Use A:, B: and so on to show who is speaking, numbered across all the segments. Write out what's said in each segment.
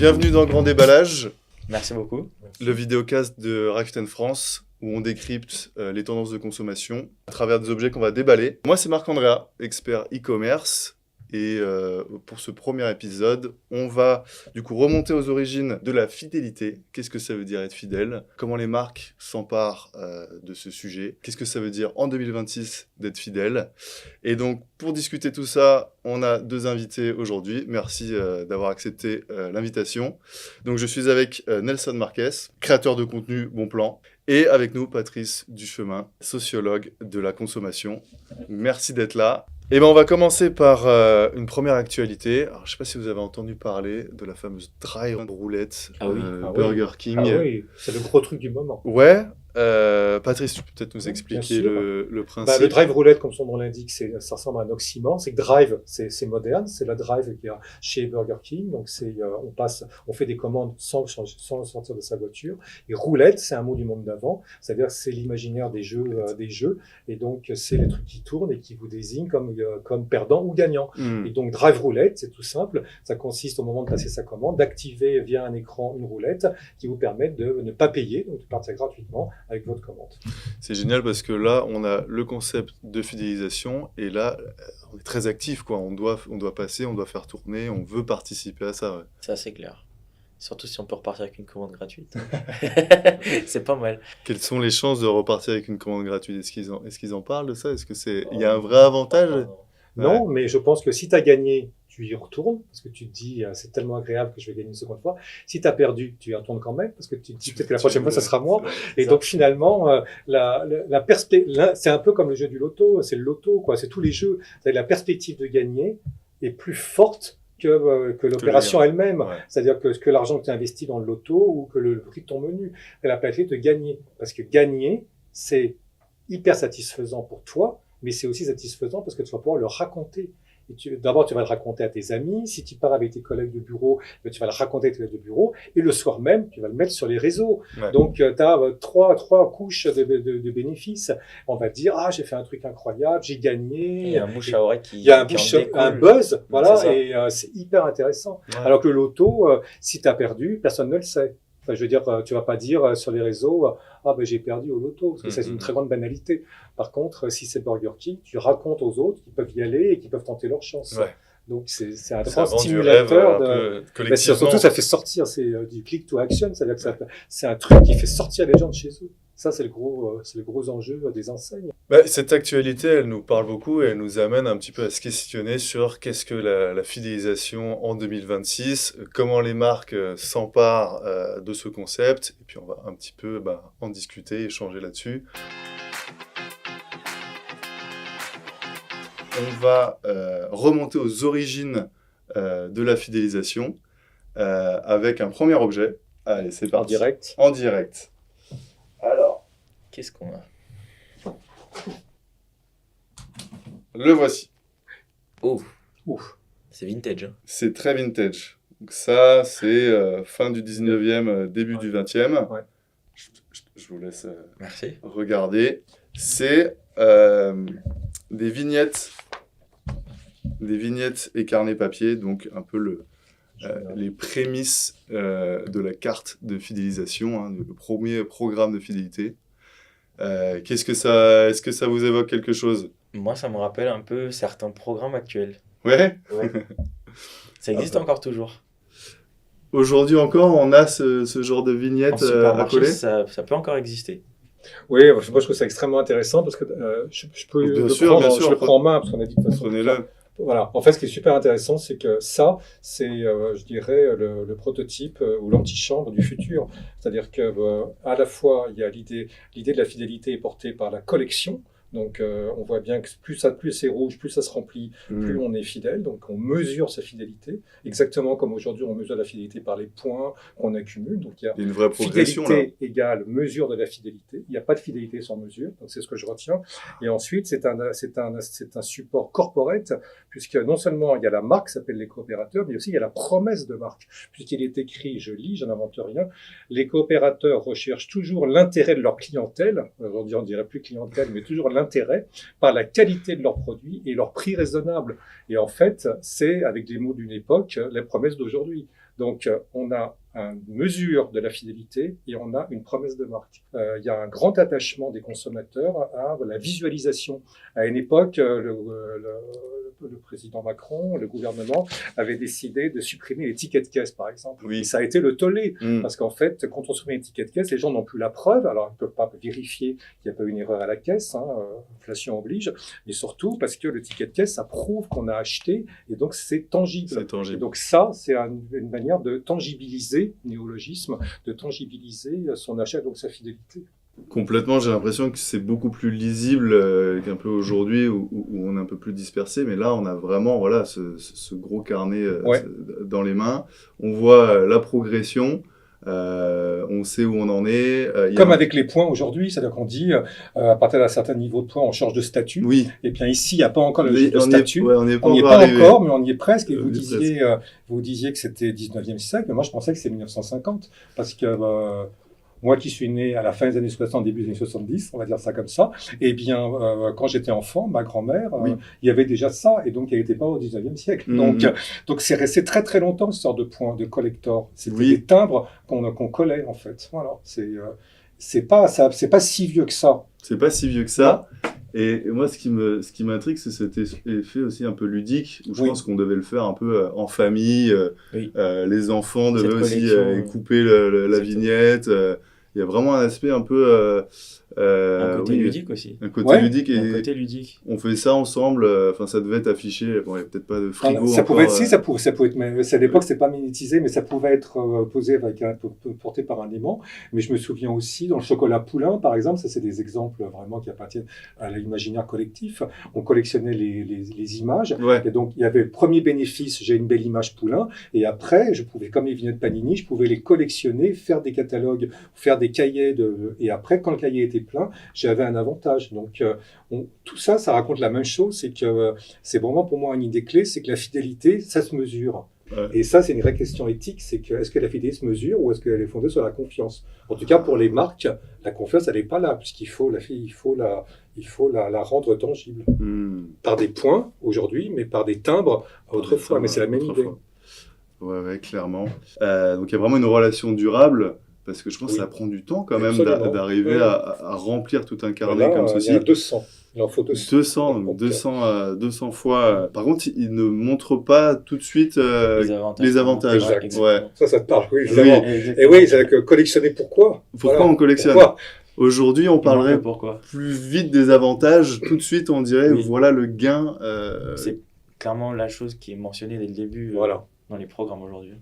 A: Bienvenue dans Grand Déballage,
B: Merci beaucoup.
A: le vidéocast de Rakuten France, où on décrypte les tendances de consommation à travers des objets qu'on va déballer. Moi, c'est Marc-Andrea, expert e-commerce. Et pour ce premier épisode, on va du coup remonter aux origines de la fidélité. Qu'est-ce que ça veut dire être fidèle? Comment les marques s'emparent de ce sujet? Qu'est-ce que ça veut dire en 2026 d'être fidèle? Et donc, pour discuter tout ça, on a deux invités aujourd'hui. Merci d'avoir accepté l'invitation. Donc, je suis avec Nelson Marquez, créateur de contenu Bon Plan. Et avec nous, Patrice Duchemin, sociologue de la consommation. Merci d'être là. Et ben on va commencer par une première actualité. Alors, je ne sais pas si vous avez entendu parler de la fameuse dry roulette Burger King.
C: Ah oui, c'est le gros truc du moment.
A: Ouais. Patrice, tu peux peut-être nous expliquer
C: sûr.
A: le principe.
C: Le drive roulette, comme son nom l'indique, ça ressemble à un oxymore. C'est que drive, c'est moderne, c'est la drive qu'il y a chez Burger King. Donc on fait des commandes sans sortir de sa voiture. Et roulette, c'est un mot du monde d'avant, c'est-à-dire que c'est l'imaginaire des jeux, et donc c'est les trucs qui tournent et qui vous désignent comme perdant ou gagnant. Et donc drive roulette, c'est tout simple. Ça consiste au moment de passer sa commande, d'activer via un écran une roulette qui vous permet de ne pas payer, donc de partir gratuitement avec votre commande.
A: C'est génial parce que là, on a le concept de fidélisation et là, on est très actif, quoi. On doit passer, on doit faire tourner, on veut participer à ça. Ouais.
B: Ça, c'est clair. Surtout si on peut repartir avec une commande gratuite. C'est pas mal.
A: Quelles sont les chances de repartir avec une commande gratuite? Est-ce qu'ils en parlent de ça? Est-ce que il y a un vrai avantage?
C: Non, mais je pense que si tu as gagné, tu y retournes, parce que tu te dis, c'est tellement agréable que je vais gagner une seconde fois. Si tu as perdu, tu y retournes quand même, parce que tu te dis peut-être que la prochaine fois, ça sera moi. Et donc, finalement, c'est un peu comme le jeu du loto, c'est le loto, quoi. C'est tous les jeux. La perspective de gagner est plus forte que l'opération elle-même. Ouais. C'est-à-dire que l'argent que tu investis dans le loto ou que le prix de ton menu, elle a perspective de gagner. Parce que gagner, c'est hyper satisfaisant pour toi, mais c'est aussi satisfaisant parce que tu vas pouvoir le raconter. D'abord, tu vas le raconter à tes amis. Si tu pars avec tes collègues de bureau, tu vas le raconter à tes collègues de bureau. Et le soir même, tu vas le mettre sur les réseaux. Ouais. Donc, tu as trois couches de bénéfices. On va te dire, j'ai fait un truc incroyable, j'ai gagné.
B: Il y a un bouche à oreille qui...
C: Il y a un buzz, voilà, et c'est hyper intéressant. Ouais. Alors que le loto, si tu as perdu, personne ne le sait. Enfin, je veux dire, tu vas pas dire sur les réseaux, j'ai perdu au loto, parce que c'est une très grande banalité. Par contre, si c'est Burger King, tu racontes aux autres qu'ils peuvent y aller et qu'ils peuvent tenter leur chance. Ouais. Donc, c'est un grand stimulateur surtout, ça fait sortir, c'est du click to action, c'est-à-dire que c'est un truc qui fait sortir les gens de chez eux. Ça, c'est le gros enjeu des enseignes.
A: Cette actualité, elle nous parle beaucoup et elle nous amène un petit peu à se questionner sur qu'est-ce que la fidélisation en 2026, comment les marques s'emparent de ce concept, et puis on va un petit peu en discuter, échanger là-dessus. On va remonter aux origines de la fidélisation avec un premier objet. Allez, c'est parti. En direct. Alors,
B: qu'est-ce qu'on a?
A: Le voici.
B: Ouf. C'est vintage. Hein.
A: C'est très vintage. Donc ça, c'est fin du 19e, début du 20e. Ouais. Je vous laisse regarder. C'est des vignettes et carnets papier, donc un peu les prémices de la carte de fidélisation, le premier programme de fidélité. Est-ce que ça vous évoque quelque chose?
B: Moi, ça me rappelle un peu certains programmes actuels.
A: Ouais.
B: Ça existe encore toujours.
A: Aujourd'hui encore, on a ce genre de vignettes à coller.
B: Ça peut encore exister.
C: Oui, moi je trouve ça extrêmement intéressant parce que je peux le prendre en main parce qu'on a dit de toute façon.
A: Prenez-le.
C: Voilà. En fait, ce qui est super intéressant, c'est que ça, c'est, je dirais, le prototype ou l'antichambre du futur. C'est-à-dire que à la fois, il y a l'idée de la fidélité est portée par la collection. Donc, on voit bien que plus c'est rouge, plus ça se remplit, plus on est fidèle. Donc, on mesure sa fidélité, exactement comme aujourd'hui, on mesure la fidélité par les points qu'on accumule. Donc, il y a
A: une vraie progression,
C: fidélité égale mesure de la fidélité. Il n'y a pas de fidélité sans mesure. Donc, c'est ce que je retiens. Et ensuite, c'est un support corporate, puisque non seulement il y a la marque qui s'appelle les coopérateurs, mais aussi il y a la promesse de marque. Puisqu'il est écrit, je lis, je n'invente rien, les coopérateurs recherchent toujours l'intérêt de leur clientèle. Aujourd'hui, on dirait plus clientèle, mais toujours l'intérêt par la qualité de leurs produits et leur prix raisonnable. Et en fait, c'est, avec des mots d'une époque, les promesses d'aujourd'hui. Donc, on a une mesure de la fidélité et on a une promesse de marque. Il y a un grand attachement des consommateurs à la visualisation. À une époque, le président Macron, le gouvernement avait décidé de supprimer les tickets de caisse, par exemple.
A: Oui.
C: Et ça a été le tollé, parce qu'en fait, quand on supprime les tickets de caisse, les gens n'ont plus la preuve. Alors, ils ne peuvent pas vérifier qu'il n'y a pas eu une erreur à la caisse, inflation oblige, mais surtout parce que le ticket de caisse, ça prouve qu'on a acheté, et donc c'est tangible.
A: C'est tangible.
C: Et donc ça, c'est une manière de tangibiliser, néologisme, de tangibiliser son achat, donc sa fidélité.
A: Complètement, j'ai l'impression que c'est beaucoup plus lisible qu'un peu aujourd'hui où on est un peu plus dispersé, mais là on a vraiment voilà, ce gros carnet dans les mains. On voit la progression, on sait où on en est.
C: Comme avec les points aujourd'hui, c'est-à-dire qu'on dit à partir d'un certain niveau de points, on change de statut.
A: Oui.
C: Et bien ici, il n'y a pas encore le de statut.
A: On n'y est
C: pas encore, mais on y est presque. Et vous disiez que c'était 19e siècle, mais moi je pensais que c'est 1950, parce que moi qui suis né à la fin des années 60, début des années 70, on va dire ça comme ça, eh bien, quand j'étais enfant, ma grand-mère, il y avait déjà ça, et donc elle n'était pas au 19e siècle. Donc c'est resté très très longtemps, cette sorte de point de collector. C'était des timbres qu'on collait, en fait. Voilà, c'est pas si vieux que ça.
A: C'est pas si vieux que ça. Et moi, ce qui m'intrigue, c'est cet effet aussi un peu ludique, où je pense qu'on devait le faire un peu en famille. Les enfants devaient aussi couper la vignette. Il y a vraiment un aspect un peu...
B: un côté ludique aussi.
A: Un côté ludique. Et
B: un côté ludique.
A: On fait ça ensemble. Enfin, ça devait être affiché. Bon, il n'y a peut-être pas de frigo.
C: Ça pouvait être, mais à l'époque, c'est pas monétisé, mais ça pouvait être posé porté par un aimant. Mais je me souviens aussi, dans le chocolat Poulain, par exemple, ça c'est des exemples vraiment qui appartiennent à l'imaginaire collectif. On collectionnait les images. Et donc, il y avait le premier bénéfice, j'ai une belle image Poulain. Et après, je pouvais, comme les vignettes Panini, je pouvais les collectionner, faire des catalogues, faire des cahiers. Et après, quand le cahier était plein, j'avais un avantage. Donc, tout ça, ça raconte la même chose. C'est que c'est vraiment pour moi une idée clé, c'est que la fidélité, ça se mesure. Et ça, c'est une vraie question éthique. C'est que est-ce que la fidélité se mesure ou est-ce qu'elle est fondée sur la confiance? En tout cas, pour les marques, la confiance, elle n'est pas là, puisqu'il faut la rendre tangible. Par des points aujourd'hui, mais par des timbres autrefois. Mais c'est la même idée.
A: Ouais, clairement. Donc, il y a vraiment une relation durable. Parce que je pense que ça prend du temps quand même d'arriver à remplir tout un carnet comme ceci.
C: Il y en a 200. Il en faut 200.
A: 200 fois. Par contre, il ne montre pas tout de suite les avantages.
C: Ouais. Ça te parle, oui, évidemment. Et oui, c'est que collectionner pourquoi
A: on collectionne Aujourd'hui, on parlerait plus vite des avantages. Tout de suite, on dirait, voilà le gain.
B: C'est clairement la chose qui est mentionnée dès le début dans les programmes aujourd'hui.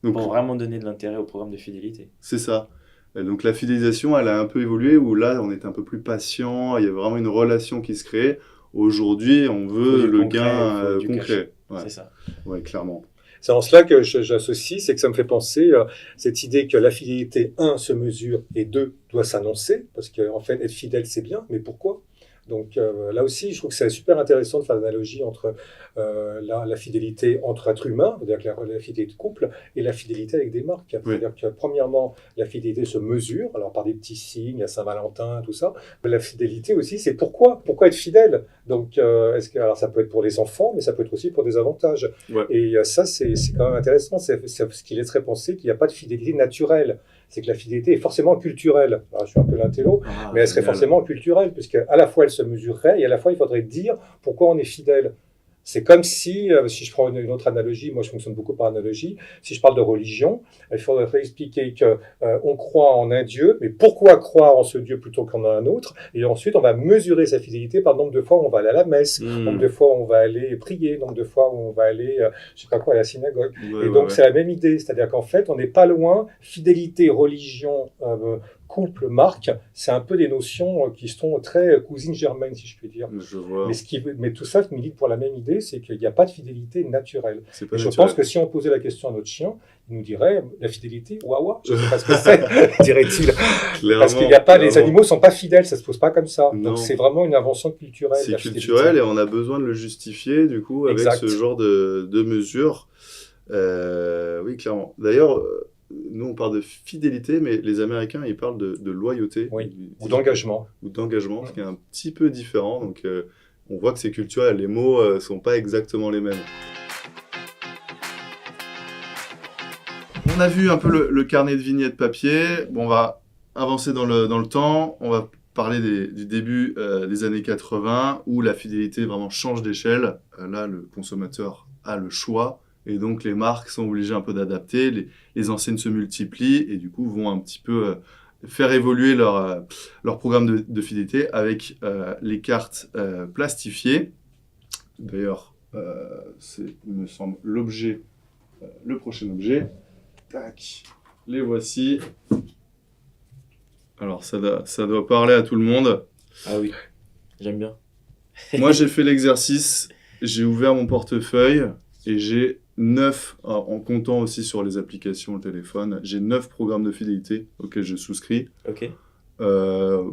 A: Donc,
B: pour vraiment donner de l'intérêt au programme de fidélité.
A: C'est ça. Et donc la fidélisation, elle a un peu évolué, où là, on est un peu plus patient, il y a vraiment une relation qui se crée. Aujourd'hui, on veut le gain concret.
B: C'est ça.
A: Ouais, clairement.
C: C'est en cela que j'associe, c'est que ça me fait penser cette idée que la fidélité, 1, se mesure, et 2, doit s'annoncer, parce qu'en fait, être fidèle, c'est bien, mais pourquoi ? Donc là aussi, je trouve que c'est super intéressant de faire l'analogie entre la fidélité entre êtres humains, c'est-à-dire la fidélité de couple, et la fidélité avec des marques. C'est-à-dire que premièrement, la fidélité se mesure, alors par des petits signes, à Saint-Valentin, tout ça. Mais la fidélité aussi, c'est pourquoi être fidèle. Donc alors ça peut être pour les enfants, mais ça peut être aussi pour des avantages. Et ça, c'est quand même intéressant. C'est ce qui laisserait penser qu'il n'y a pas de fidélité naturelle. C'est que la fidélité est forcément culturelle. Alors, je suis un peu l'intello, mais elle serait forcément culturelle, puisque à la fois elle se mesurerait, et à la fois il faudrait dire pourquoi on est fidèle. C'est comme si je prends une autre analogie, moi je fonctionne beaucoup par analogie, si je parle de religion, il faudrait expliquer qu'on croit en un Dieu, mais pourquoi croire en ce Dieu plutôt qu'en un autre? Et ensuite on va mesurer sa fidélité par le nombre de fois où on va aller à la messe, nombre de fois où on va aller prier, nombre de fois où on va aller, je sais pas quoi, à la synagogue. Et donc c'est la même idée, c'est-à-dire qu'en fait on n'est pas loin, fidélité, religion, couple, marque, c'est un peu des notions qui sont très cousines germaines, si je puis dire.
A: Je vois.
C: Mais tout ça milite pour la même idée, c'est qu'il n'y a pas de fidélité naturelle.
A: Et
C: je pense que si on posait la question à notre chien, il nous dirait la fidélité, ouah, je ne sais pas ce que c'est, dirait-il. Parce qu'il n'y a pas, les animaux ne sont pas fidèles, ça ne se pose pas comme ça. Non. Donc c'est vraiment une invention culturelle.
A: C'est culturel et on a besoin de le justifier, du coup, avec ce genre de mesures. Oui, clairement. D'ailleurs, nous, on parle de fidélité, mais les Américains, ils parlent de loyauté.
C: Ou d'engagement.
A: Ou d'engagement, ce qui est un petit peu différent. Donc, on voit que c'est culturel. Les mots ne sont pas exactement les mêmes. On a vu un peu le carnet de vignettes papier. Bon, on va avancer dans le temps. On va parler du début des années 80 où la fidélité vraiment change d'échelle. Là, le consommateur a le choix et donc les marques sont obligées un peu d'adapter. Les enseignes se multiplient et du coup vont un petit peu faire évoluer leur programme de fidélité avec les cartes plastifiées. D'ailleurs, c'est, il me semble, le prochain objet. Tac, les voici. Alors, ça doit parler à tout le monde.
B: Ah oui, j'aime bien.
A: Moi, j'ai fait l'exercice, j'ai ouvert mon portefeuille et j'ai 9, en comptant aussi sur les applications, le téléphone, j'ai 9 programmes de fidélité auxquels je souscris.
B: Ok.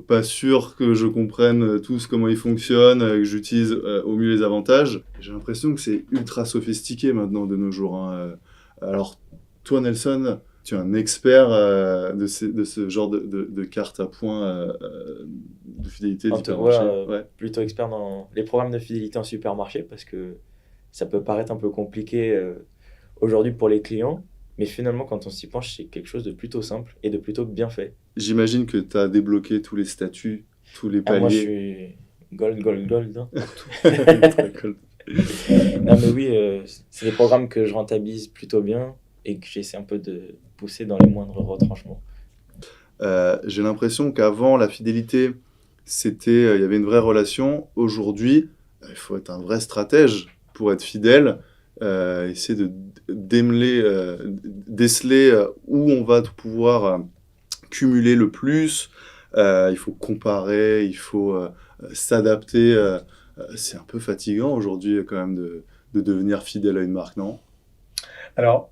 A: Pas sûr que je comprenne tous comment ils fonctionnent, que j'utilise au mieux les avantages. J'ai l'impression que c'est ultra sophistiqué maintenant de nos jours, hein. Alors, toi, Nelson, tu es un expert de ce genre de cartes à points de fidélité du supermarché. Ouais.
B: Plutôt expert dans les programmes de fidélité en supermarché parce que ça peut paraître un peu compliqué aujourd'hui pour les clients, mais finalement, quand on s'y penche, c'est quelque chose de plutôt simple et de plutôt bien fait.
A: J'imagine que tu as débloqué tous les statuts, tous les paliers.
B: Moi, je suis gold. Hein,
A: Très cool.
B: Non, mais oui, c'est des programmes que je rentabilise plutôt bien et que j'essaie un peu de pousser dans les moindres retranchements.
A: J'ai l'impression qu'avant, la fidélité, il y avait une vraie relation. Aujourd'hui, il faut être un vrai stratège pour être fidèle. Essayer de déceler où on va pouvoir cumuler le plus. Il faut comparer, il faut s'adapter. C'est un peu fatigant aujourd'hui quand même de devenir fidèle à une marque, non ?
C: Alors,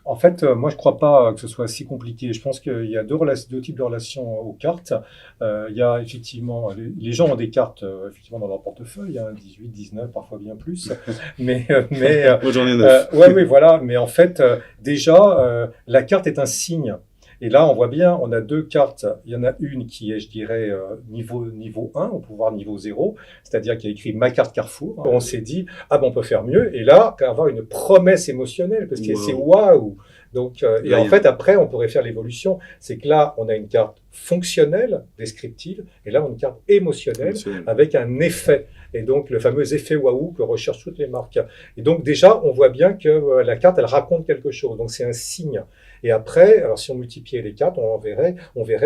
C: en fait, moi, je ne crois pas que ce soit si compliqué. Je pense qu'il y a deux types de relations aux cartes. Il y a effectivement, les gens ont des cartes effectivement dans leur portefeuille, hein, 18, 19, parfois bien plus. Mais
A: moi, j'en ai 9.
C: Oui, voilà. Mais en fait, déjà, la carte est un signe. Et là, on voit bien, on a deux cartes. Il y en a une qui est, je dirais, niveau 1, on peut voir niveau 0, c'est-à-dire qu'il y a écrit ma carte Carrefour. On s'est dit, on peut faire mieux. Et là, avoir une promesse émotionnelle, parce que c'est waouh. Donc, et en fait, après, on pourrait faire l'évolution. C'est que là, on a une carte fonctionnelle, descriptive, et là, on a une carte émotionnelle avec un effet. Et donc, le fameux effet waouh que recherchent toutes les marques. Et donc, déjà, on voit bien que la carte, elle raconte quelque chose. Donc, c'est un signe. Et après, alors si on multipliait les cartes, on verrait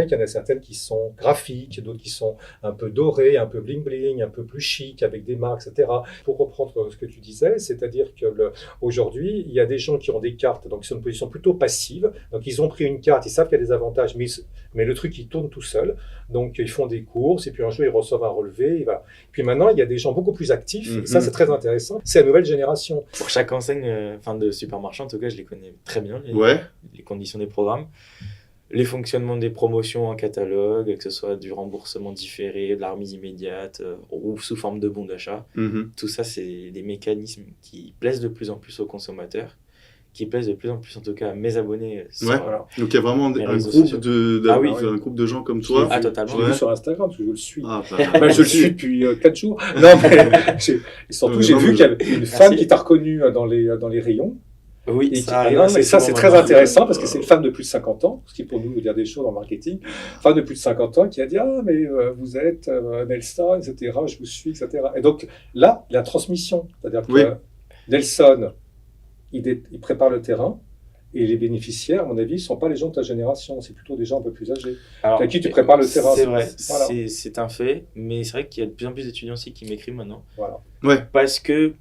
C: qu'il y en a certaines qui sont graphiques, d'autres qui sont un peu dorées, un peu bling-bling, un peu plus chic, avec des marques, etc. Pour reprendre ce que tu disais, c'est-à-dire que aujourd'hui, il y a des gens qui ont des cartes, donc ils sont en position plutôt passive. Donc, ils ont pris une carte, ils savent qu'il y a des avantages, mais le truc, il tourne tout seul. Donc, ils font des courses, et puis un jour, ils reçoivent un relevé. Puis maintenant, il y a des gens beaucoup plus actifs, et ça, c'est très intéressant. C'est la nouvelle génération.
B: Pour chaque enseigne, de supermarché, en tout cas, je les connais très bien. Les conditions des programmes, les fonctionnements des promotions en catalogue, que ce soit du remboursement différé, de la remise immédiate ou sous forme de bon d'achat. Tout ça, c'est des mécanismes qui plaisent de plus en plus aux consommateurs, qui plaisent de plus en plus en tout cas à mes abonnés.
A: Voilà. Donc il y a vraiment un groupe de gens comme toi.
B: Totalement.
C: Je l'ai vu sur Instagram parce que je le suis.
A: Je
C: le suis depuis 4 jours. Non, mais surtout j'ai vu qu'il y avait une femme qui t'a reconnu dans les rayons.
B: Oui,
C: et ça c'est très intéressant parce que c'est une femme de plus de 50 ans, ce qui pour nous veut dire des choses en marketing. Femme de plus de 50 ans qui a dit mais vous êtes Nelson, etc. Je vous suis, etc. Et donc là, la transmission, c'est-à-dire que Nelson, il prépare le terrain et les bénéficiaires, à mon avis, ne sont pas les gens de ta génération, c'est plutôt des gens un peu plus âgés. Alors, à qui tu prépares le terrain.
B: C'est vrai, c'est un fait, mais c'est vrai qu'il y a de plus en plus d'étudiants aussi qui m'écrivent maintenant.
C: Voilà.
B: Parce que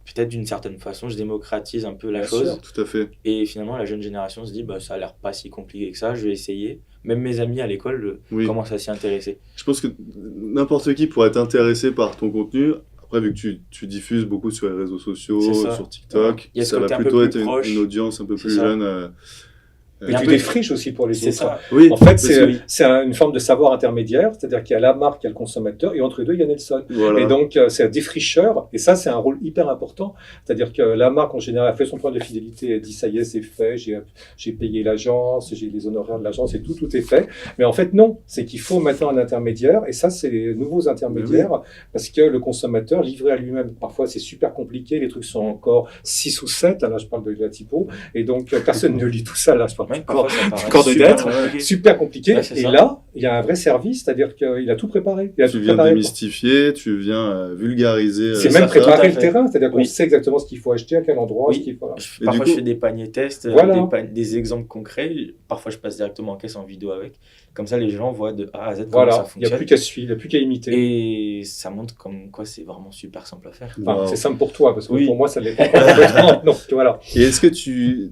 B: peut-être d'une certaine façon, je démocratise un peu la chose.
A: Sûr, tout à fait.
B: Et finalement, la jeune génération se dit, ça a l'air pas si compliqué que ça, je vais essayer. Même mes amis à l'école commencent à s'y intéresser.
A: Je pense que n'importe qui pourrait être intéressé par ton contenu. Après, vu que tu diffuses beaucoup sur les réseaux sociaux, sur TikTok, ça va plutôt être une audience un peu plus jeune.
C: Mais tu défriches aussi pour les
B: c'est
C: autres.
B: ça.
A: Oui,
C: En fait,
B: oui.
C: c'est une forme de savoir intermédiaire, c'est-à-dire qu'il y a la marque, il y a le consommateur, et entre les deux, il y a Nelson.
A: voilà.
C: Et donc, c'est un défricheur, et ça, c'est un rôle hyper important. C'est-à-dire que la marque, en général, a fait son point de fidélité, elle dit, ça y est, c'est fait, j'ai payé l'agence, j'ai les honoraires de l'agence, et tout est fait. Mais en fait, non. C'est qu'il faut maintenant un intermédiaire, et ça, c'est les nouveaux intermédiaires, parce que le consommateur, livré à lui-même, parfois, c'est super compliqué, les trucs sont encore 6 ou 7, là, je parle de la typo, et donc, personne ne lit tout ça, là, je parle encore de lettres, super compliqué.
B: Ouais,
C: et là, il y a un vrai service, c'est-à-dire qu'il a tout préparé.
A: Tu viens démystifier, tu viens vulgariser.
C: C'est même préparer le terrain, c'est-à-dire qu'on sait exactement ce qu'il faut acheter, à quel endroit.
B: Parfois, je fais des paniers tests, des exemples concrets. Parfois, je passe directement en caisse en vidéo avec. Comme ça, les gens voient de A à Z comment ça fonctionne.
C: Il n'y a plus qu'à suivre, il n'y a plus qu'à imiter.
B: Et ça montre comme quoi c'est vraiment super simple à faire.
C: Enfin, c'est simple pour toi, parce que pour moi, ça ne l'est pas complètement. Non, voilà.
A: Et est-ce que tu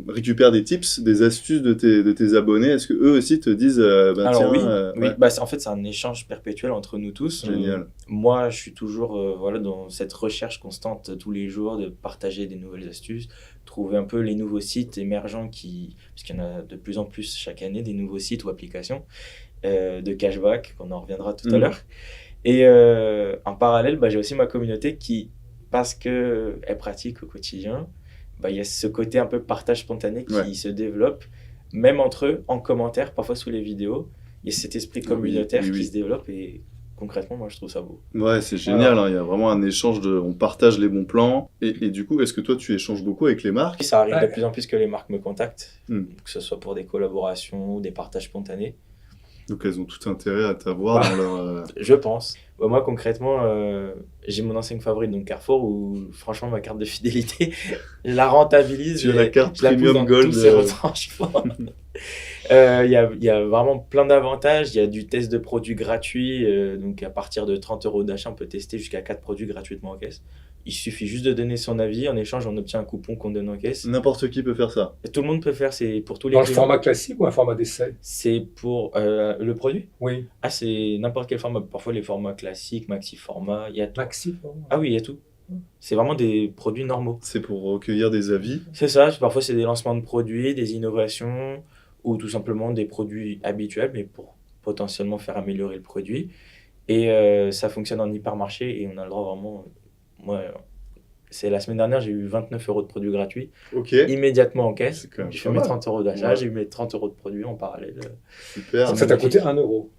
A: récupères des tips, des astuces de tes abonnés? Est-ce que eux aussi te disent
B: Alors,
A: tiens,
B: oui. Bah, en fait, c'est un échange perpétuel entre nous tous.
A: Génial.
B: Moi, je suis toujours dans cette recherche constante tous les jours de partager des nouvelles astuces, trouver un peu les nouveaux sites émergents parce qu'il y en a de plus en plus chaque année, des nouveaux sites ou applications de cashback, on en reviendra tout à l'heure. Et en parallèle, j'ai aussi ma communauté qui, parce qu'elle pratique au quotidien, il y a ce côté un peu partage spontané qui se développe, même entre eux, en commentaire, parfois sous les vidéos. Il y a cet esprit communautaire qui se développe et concrètement, moi, je trouve ça beau. Ouais,
A: c'est génial. Il y a vraiment un échange on partage les bons plans. Et du coup, est-ce que toi, tu échanges beaucoup avec les marques?
B: Ça arrive de plus en plus que les marques me contactent, que ce soit pour des collaborations ou des partages spontanés.
A: Donc, elles ont tout intérêt à t'avoir dans leur...
B: Je pense. Moi, concrètement, j'ai mon enseigne favorite, donc Carrefour, où franchement, ma carte de fidélité, je la rentabilise.
A: Tu as la carte Premium Gold.
B: Tous ces retranchements. Il y a vraiment plein d'avantages. Il y a du test de produits gratuit. Donc, à partir de 30 € d'achat, on peut tester jusqu'à 4 produits gratuitement en caisse. Il suffit juste de donner son avis. En échange, on obtient un coupon qu'on donne en caisse.
A: N'importe qui peut faire ça.
B: Tout le monde peut faire. C'est pour tous les
C: clients. Dans le format classique ou un format d'essai?
B: C'est pour le produit?
C: Oui.
B: Ah, c'est n'importe quel format. Parfois, les formats classiques, maxi format. Il y a tout.
C: Maxi format?
B: Ah oui, il y a tout. C'est vraiment des produits normaux.
A: C'est pour recueillir des avis?
B: C'est ça. Parfois, c'est des lancements de produits, des innovations ou tout simplement des produits habituels, mais pour potentiellement faire améliorer le produit. Et ça fonctionne en hypermarché et on a le droit vraiment... Moi, c'est la semaine dernière, j'ai eu 29 € de produits gratuits immédiatement en caisse. Je fais mes 30 € d'achat, j'ai eu mes 30 € de produits en parallèle.
A: Super.
C: Ça t'a coûté 1 €.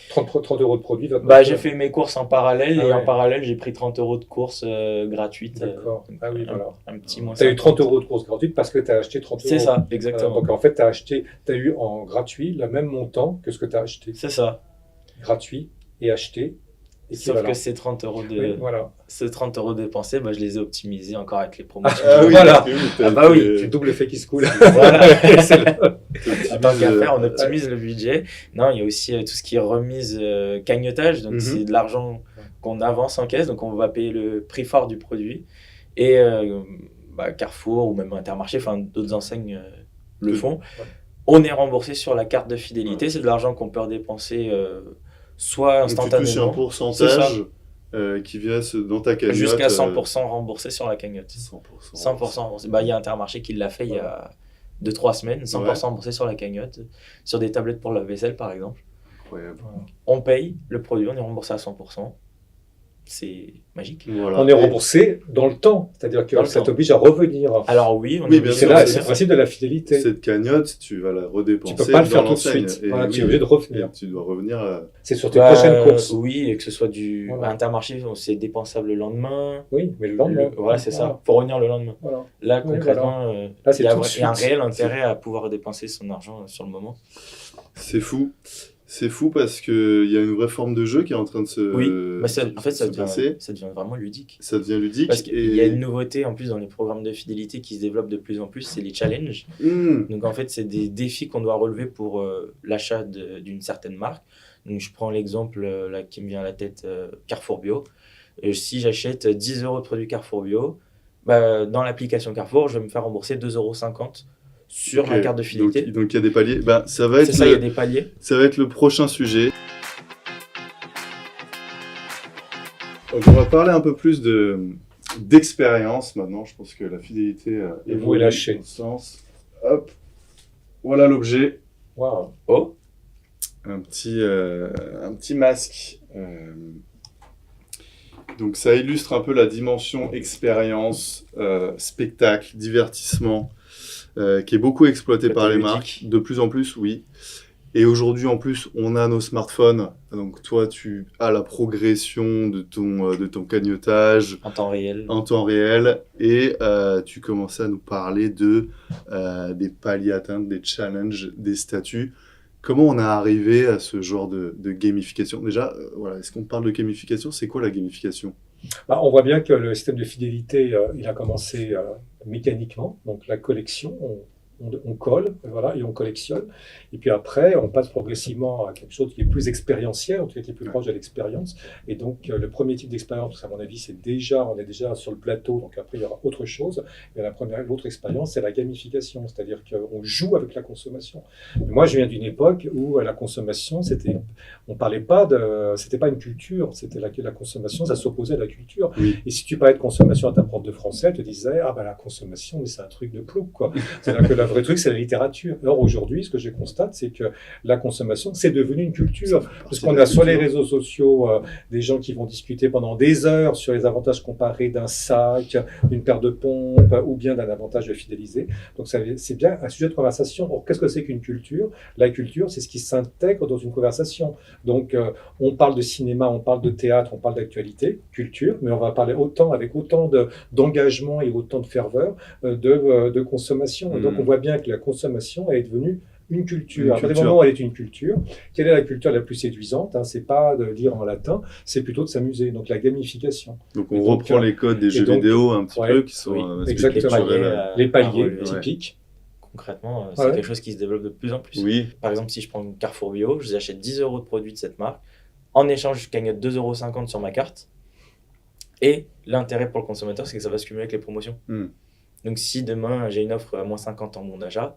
C: 30 € de produits.
B: J'ai fait mes courses en parallèle et en parallèle, j'ai pris 30 € de courses gratuites.
C: D'accord.
B: Oui, voilà. Un petit moins.
C: Tu as eu 30 € de courses gratuites parce que tu as acheté 30 €.
B: C'est ça, exactement.
C: Donc en fait, tu as eu en gratuit le même montant que ce que tu as acheté.
B: C'est ça.
C: Gratuit et acheté.
B: Sauf que ces 30 € ces 30 € dépensés, je les ai optimisés encore avec les promotions.
C: Voilà. C'est le double effet qui se coule.
B: Voilà. Tant qu'à faire, on optimise le budget. Non, il y a aussi tout ce qui est remise cagnotage. Donc, c'est de l'argent qu'on avance en caisse. Donc, on va payer le prix fort du produit. Et Carrefour ou même Intermarché, enfin d'autres enseignes le font. On est remboursé sur la carte de fidélité. C'est de l'argent qu'on peut dépenser soit instantanément.
A: Tu touches un pourcentage qui vient dans ta cagnotte.
B: Jusqu'à 100% remboursé sur la cagnotte. 100% remboursé. Il y a Intermarché qui l'a fait il y a 2-3 semaines, 100% remboursé sur la cagnotte, sur des tablettes pour la vaisselle par exemple.
A: Incroyable.
B: On paye le produit, on est remboursé à 100%. C'est magique.
C: Voilà. On est remboursé dans le temps, c'est-à-dire que ça t'oblige à revenir.
B: Alors oui,
C: bien sûr, c'est le principe de la fidélité.
A: Cette cagnotte, tu vas la redépenser.
C: Tu peux pas le faire tout de suite. Tu es obligé de revenir.
A: Tu dois revenir.
C: C'est sur tes prochaines courses.
B: Oui, et que ce soit du Intermarché, c'est dépensable le lendemain.
C: Oui, mais le lendemain.
B: Voilà, c'est ça. Faut revenir le lendemain.
C: Voilà.
B: Là, concrètement, il y a un réel intérêt à pouvoir dépenser son argent sur le moment.
A: C'est fou. C'est fou parce qu'il y a une vraie forme de jeu qui est en train de se
B: passer. Ça devient vraiment ludique.
A: Ça devient ludique.
B: Parce qu'il y a une nouveauté en plus dans les programmes de fidélité qui se développent de plus en plus, c'est les challenges. Donc en fait, c'est des défis qu'on doit relever pour l'achat d'une certaine marque. Donc je prends l'exemple là, qui me vient à la tête, Carrefour Bio. Si j'achète 10 € de produits Carrefour Bio, dans l'application Carrefour, je vais me faire rembourser 2,50 € sur ma carte de fidélité.
A: Donc il y a des paliers. Ça va être
B: il y a des paliers.
A: Ça va être le prochain sujet. Donc, on va parler un peu plus d'expérience maintenant. Je pense que la fidélité
C: est lâchée.
A: Sens. Hop. Voilà l'objet.
C: Wow.
B: Oh,
A: Un petit masque. Donc ça illustre un peu la dimension expérience, spectacle, divertissement, qui est beaucoup exploité par les
B: ludique.
A: marques. De plus en plus, oui. Et aujourd'hui, en plus, on a nos smartphones. Donc toi, tu as la progression de ton cagnotage
B: en temps réel.
A: en temps réel. Et tu commençais à nous parler des paliers atteints, des challenges, des statuts. Comment on est arrivé à ce genre de gamification? Déjà, voilà, est-ce qu'on parle de gamification? C'est quoi la gamification?
C: Bah, on voit bien que le système de fidélité, il a commencé mécaniquement, donc la collection, on colle, voilà, et on collectionne. Et puis après, on passe progressivement à quelque chose qui est plus expérientiel, en tout cas qui est plus proche de l'expérience. Et donc, le premier type d'expérience, à mon avis, on est déjà sur le plateau, donc après, il y aura autre chose. Et l'autre expérience, c'est la gamification, c'est-à-dire qu'on joue avec la consommation. Et moi, je viens d'une époque où la consommation, c'était pas une culture, c'était la consommation, ça s'opposait à la culture.
A: Oui.
C: Et si tu parlais de consommation à ta prof de français, elle te disait, ah ben la consommation, mais c'est un truc de plouc, quoi. C'est-à-dire que le vrai truc, c'est la littérature. Or, aujourd'hui, ce que je constate, c'est que la consommation, c'est devenu une culture. Parce qu'on a sur les réseaux sociaux des gens qui vont discuter pendant des heures sur les avantages comparés d'un sac, d'une paire de pompes ou bien d'un avantage de fidéliser. Donc, c'est bien un sujet de conversation. Or, qu'est-ce que c'est qu'une culture? La culture, c'est ce qui s'intègre dans une conversation. Donc, on parle de cinéma, on parle de théâtre, on parle d'actualité, culture, mais on va parler avec autant d'engagement et autant de ferveur de consommation. Donc, on voit bien que la consommation est devenue une culture. À partir du moment où elle est une culture, quelle est la culture la plus séduisante? C'est pas de lire en latin, c'est plutôt de s'amuser. Donc la gamification.
A: Donc on reprend les codes des jeux vidéo un petit peu qui sont
C: exactement les paliers typiques.
B: Concrètement, c'est quelque chose qui se développe de plus en plus.
A: Oui.
B: Par exemple, si je prends Carrefour Bio, je vous achète 10 € de produits de cette marque. En échange, je cagnotte 2,50 € sur ma carte. Et l'intérêt pour le consommateur, c'est que ça va se cumuler avec les promotions. Donc si demain j'ai une offre à moins 50 en bon d'achat,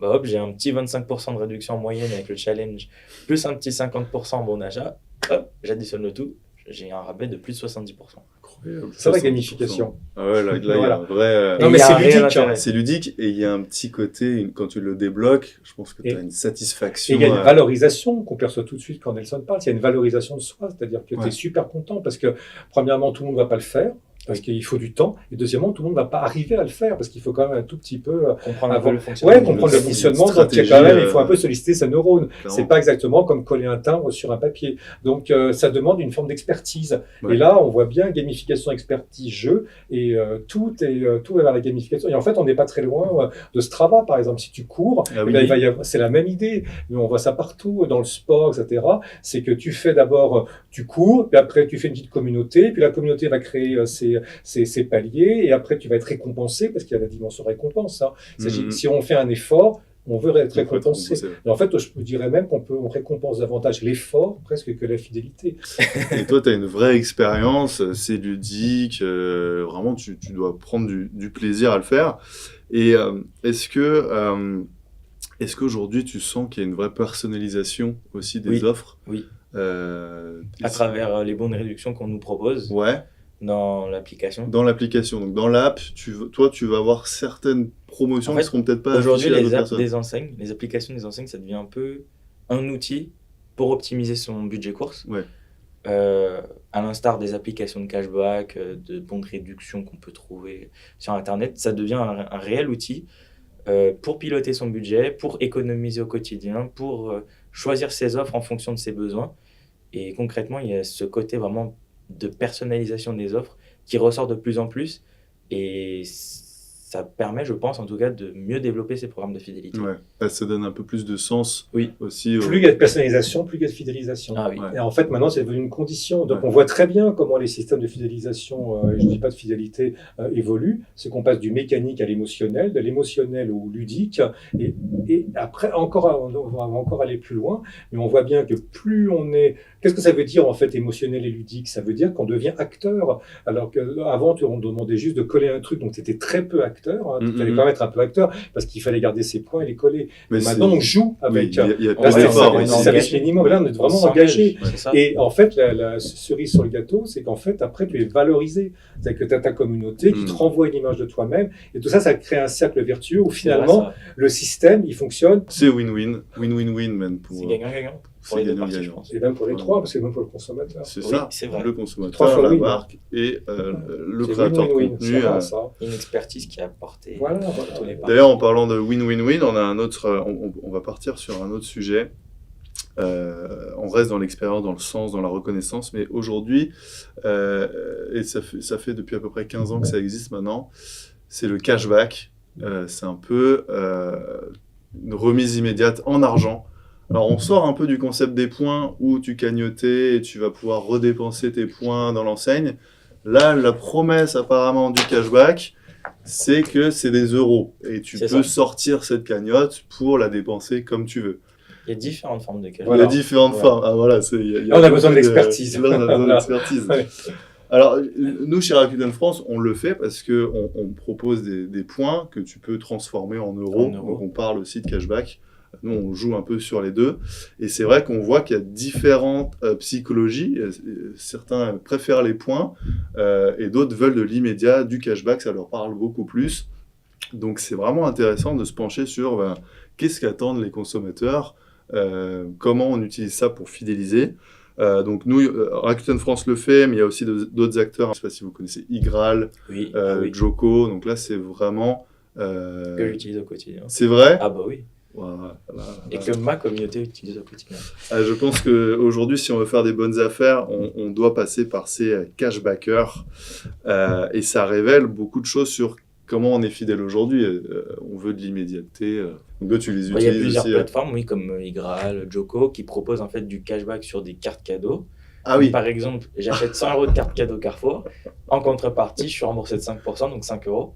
B: bah hop, j'ai un petit 25% de réduction en moyenne avec le challenge, plus un petit 50% en bon d'achat, hop, j'additionne le tout, j'ai un rabais de plus de 70%.
A: Incroyable.
C: C'est la gamification.
A: Ah ouais, là il y a un vrai...
C: Non mais c'est ludique.
A: C'est ludique et il y a un petit côté, quand tu le débloques, je pense que tu as une satisfaction.
C: Et il y a une valorisation qu'on perçoit tout de suite quand Nelson parle, il y a une valorisation de soi, c'est-à-dire que tu es super content parce que premièrement, tout le monde ne va pas le faire. Parce qu'il faut du temps. Et deuxièmement, tout le monde ne va pas arriver à le faire parce qu'il faut quand même un tout petit peu
B: comprendre le fonctionnement.
C: Comprendre le fonctionnement. Donc, il faut un peu solliciter sa neurone. C'est pas exactement comme coller un timbre sur un papier. Donc, ça demande une forme d'expertise. Ouais. Et là, on voit bien gamification, expertise, jeu. Et tout est vers la gamification. Et en fait, on n'est pas très loin de Strava, par exemple. Si tu cours, c'est la même idée. Mais on voit ça partout, dans le sport, etc. C'est que tu fais d'abord, tu cours, puis après, tu fais une petite communauté, puis la communauté va créer ces paliers, et après tu vas être récompensé, parce qu'il y a la dimension récompense. Si on fait un effort, on veut être récompensé. Et en fait, je dirais même on récompense davantage l'effort presque que la fidélité.
A: Et toi, tu as une vraie expérience, c'est ludique, vraiment tu dois prendre du plaisir à le faire. Et est-ce qu'aujourd'hui tu sens qu'il y a une vraie personnalisation aussi des offres?
B: Oui. À travers les bons de réduction qu'on nous propose.
A: Ouais.
B: Dans l'application.
A: Dans l'application. Donc, dans l'app, tu vas avoir certaines promotions qui ne seront peut-être pas
B: aujourd'hui, les apps des enseignes, les applications des enseignes, ça devient un peu un outil pour optimiser son budget course.
A: Ouais.
B: À l'instar des applications de cashback, de bons de réduction qu'on peut trouver sur Internet, ça devient un réel outil pour piloter son budget, pour économiser au quotidien, pour choisir ses offres en fonction de ses besoins. Et concrètement, il y a ce côté vraiment de personnalisation des offres qui ressort de plus en plus et ça permet, je pense en tout cas, de mieux développer ces programmes de fidélité.
A: Ouais, ça donne un peu plus de sens aussi.
C: Plus il y a de personnalisation, plus il y a de fidélisation.
B: Ah, oui.
C: Et en fait, maintenant, c'est devenu une condition. Donc, on voit très bien comment les systèmes de fidélisation, et je ne dis pas de fidélité, évoluent. C'est qu'on passe du mécanique à l'émotionnel, de l'émotionnel au ludique. Et après, on va encore aller plus loin. Mais on voit bien que plus on est... Qu'est-ce que ça veut dire, en fait, émotionnel et ludique? Ça veut dire qu'on devient acteur. Alors qu'avant, on demandait juste de coller un truc, donc tu étais très peu acteur. acteur, hein. Tu allais quand même être un peu acteur, parce qu'il fallait garder ses points et les coller.
A: Mais
C: maintenant, on joue avec...
A: Oui, il y a
C: là,
A: plus d'efforts.
C: c'est un service minimum, là, on est vraiment engagé.
B: Ouais,
C: et en fait, la cerise sur le gâteau, c'est qu'en fait, après, tu es valorisé. C'est-à-dire que tu as ta communauté qui te renvoie une image de toi-même, et tout ça, ça crée un cercle vertueux où finalement, le système, il fonctionne.
A: C'est win-win, win-win-win même.
B: C'est gagnant-gagnant. Pour les deux parties, je pense.
C: Et même pour les trois, parce que même pour le consommateur.
A: C'est
B: oui,
A: ça,
B: c'est vrai.
A: le consommateur, la marque et le créateur de contenu.
B: Une expertise qui a apporté
C: voilà.
B: tous les parties.
A: D'ailleurs, en parlant de win-win-win, on va partir sur un autre sujet. On reste dans l'expérience, dans le sens, dans la reconnaissance, mais aujourd'hui, et ça fait depuis à peu près 15 ans que ça existe maintenant, c'est le cashback. C'est un peu une remise immédiate en argent. Alors on sort un peu du concept des points où tu cagnotais et tu vas pouvoir redépenser tes points dans l'enseigne. Là, la promesse apparemment du cashback, c'est que c'est des euros et tu peux sortir cette cagnotte pour la dépenser comme tu veux.
B: Il y a différentes formes de cashback.
A: Il y a différentes formes. Ah, voilà,
C: là, on a besoin de l'expertise.
A: Là, on a besoin d'expertise. Ouais. Alors, nous, chez Rakuten France, on le fait parce qu'on propose des points que tu peux transformer en euros. Donc, on parle aussi de cashback. Nous, on joue un peu sur les deux. Et c'est vrai qu'on voit qu'il y a différentes psychologies. Certains préfèrent les points et d'autres veulent de l'immédiat, du cashback. Ça leur parle beaucoup plus. Donc, c'est vraiment intéressant de se pencher sur qu'est-ce qu'attendent les consommateurs, comment on utilise ça pour fidéliser. Donc, nous, Rakuten France le fait, mais il y a aussi d'autres acteurs. Je ne sais pas si vous connaissez Igral, Joko. Donc là, c'est vraiment...
B: que j'utilise au quotidien.
A: C'est vrai ?
B: Ah bah oui.
A: Voilà.
B: Et que ma communauté utilise au quotidien.
A: Je pense qu'aujourd'hui, si on veut faire des bonnes affaires, on doit passer par ces cashbackers. Et ça révèle beaucoup de choses sur comment on est fidèle aujourd'hui. On veut de l'immédiateté. Donc là, tu les utilises.
B: Il y a plusieurs
A: aussi,
B: plateformes, comme Igral, Joko, qui proposent en fait du cashback sur des cartes cadeaux.
A: Ah oui.
B: Par exemple, j'achète 100 € de carte cadeau Carrefour. En contrepartie, je suis remboursé de 5%, donc 5 €.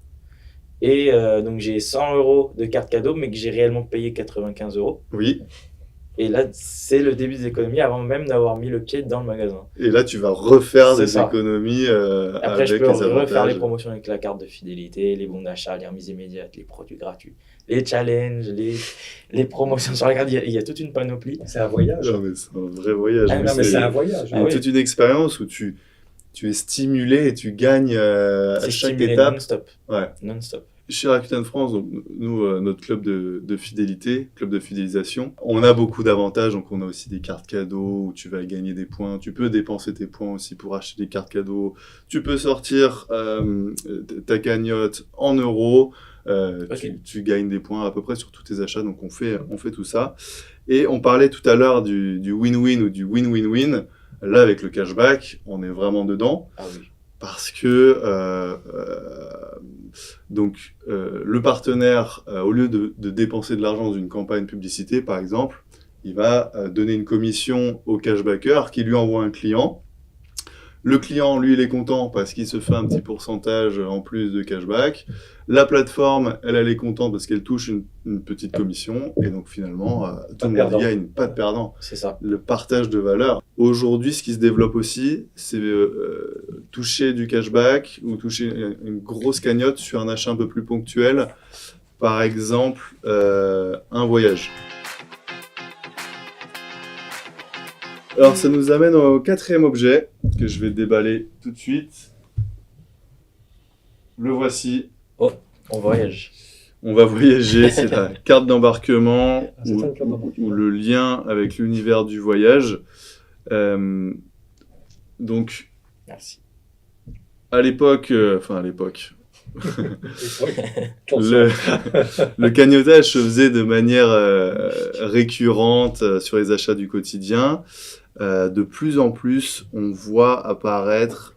B: Et donc j'ai 100 € de carte cadeau, mais que j'ai réellement payé 95 €.
A: Oui.
B: Et là, c'est le début des économies avant même d'avoir mis le pied dans le magasin.
A: Et là, tu vas refaire des économies
B: après,
A: avec
B: je peux
A: les avantages.
B: refaire les promotions avec la carte de fidélité, les bons d'achat, les remises immédiates, les produits gratuits, les challenges, les promotions sur la carte. Il y a toute une panoplie.
C: C'est un voyage.
A: Non, mais c'est un vrai voyage.
C: Non, mais c'est un voyage.
A: C'est toute une expérience où tu es stimulé et tu gagnes à chaque étape.
B: Non-stop.
A: Ouais.
B: Non-stop.
A: Chez Rakuten France, donc, nous, notre club de fidélité, club de fidélisation, on a beaucoup d'avantages. Donc, on a aussi des cartes cadeaux où tu vas gagner des points. Tu peux dépenser tes points aussi pour acheter des cartes cadeaux. Tu peux sortir ta cagnotte en euros. Tu gagnes des points à peu près sur tous tes achats. Donc, on fait tout ça. Et on parlait tout à l'heure du win-win ou du win-win-win. Là, avec le cashback, on est vraiment dedans.
B: Ah oui.
A: Parce que le partenaire, au lieu de dépenser de l'argent dans une campagne publicité, par exemple, il va donner une commission au cashbacker qui lui envoie un client. Le client, lui, il est content parce qu'il se fait un petit pourcentage en plus de cashback. La plateforme, elle est contente parce qu'elle touche une petite commission. Et donc, finalement, tout le monde gagne, pas de perdant.
B: C'est ça.
A: Le partage de valeur. Aujourd'hui, ce qui se développe aussi, c'est toucher du cashback ou toucher une grosse cagnotte sur un achat un peu plus ponctuel. Par exemple, un voyage. Alors, ça nous amène au 4e objet que je vais déballer tout de suite. Le voici.
B: Oh, on voyage.
A: On va voyager, c'est la carte d'embarquement ou le lien avec l'univers du voyage. Donc,
B: merci.
A: À l'époque, le cagnotage se faisait de manière récurrente sur les achats du quotidien. De plus en plus, on voit apparaître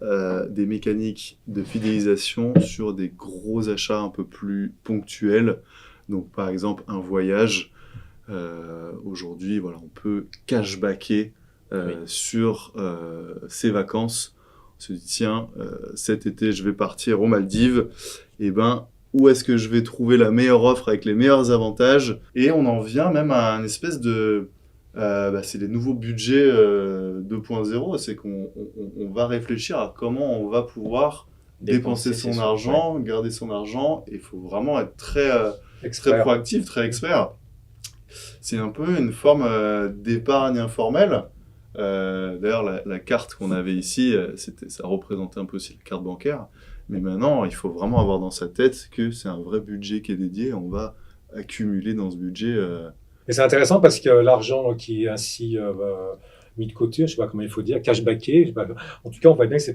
A: des mécaniques de fidélisation sur des gros achats un peu plus ponctuels. Donc, par exemple, un voyage. Aujourd'hui, voilà, on peut cashbacker sur ses vacances. On se dit, tiens, cet été, je vais partir aux Maldives. Eh ben, où est-ce que je vais trouver la meilleure offre avec les meilleurs avantages ? Et on en vient même à une espèce de... c'est les nouveaux budgets 2.0, c'est qu'on va réfléchir à comment on va pouvoir dépenser son argent, garder son argent. Il faut vraiment être très proactif, très expert. C'est un peu une forme d'épargne informelle. D'ailleurs, la carte qu'on avait ici, ça représentait un peu aussi la carte bancaire. Mais maintenant, il faut vraiment avoir dans sa tête que c'est un vrai budget qui est dédié. On va accumuler dans ce budget.
C: Et c'est intéressant parce que l'argent qui est ainsi mis de côté, je ne sais pas comment il faut dire, cashbacké, en tout cas, on voit bien que c'est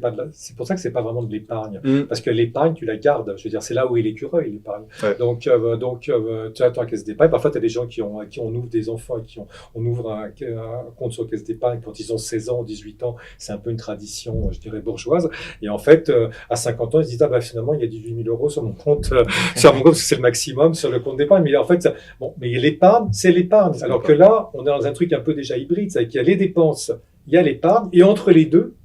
C: pour ça que c'est pas vraiment de l'épargne. Parce que l'épargne, tu la gardes. Je veux dire, c'est là où est l'écureuil, l'épargne. Ouais. Donc, tu as ta caisse d'épargne. Parfois, tu as des gens à qui on ouvre des enfants, on ouvre un compte sur caisse d'épargne quand ils ont 16 ans, 18 ans. C'est un peu une tradition, je dirais, bourgeoise. Et en fait, à 50 ans, ils se disent, finalement, il y a 18 000 € sur mon compte, parce que c'est le maximum sur le compte d'épargne. Mais en fait, mais l'épargne, c'est l'épargne. Alors que là, on est dans un truc un peu déjà hybride, c'est qu'il y a les dépenses, il y a l'épargne, et entre les deux,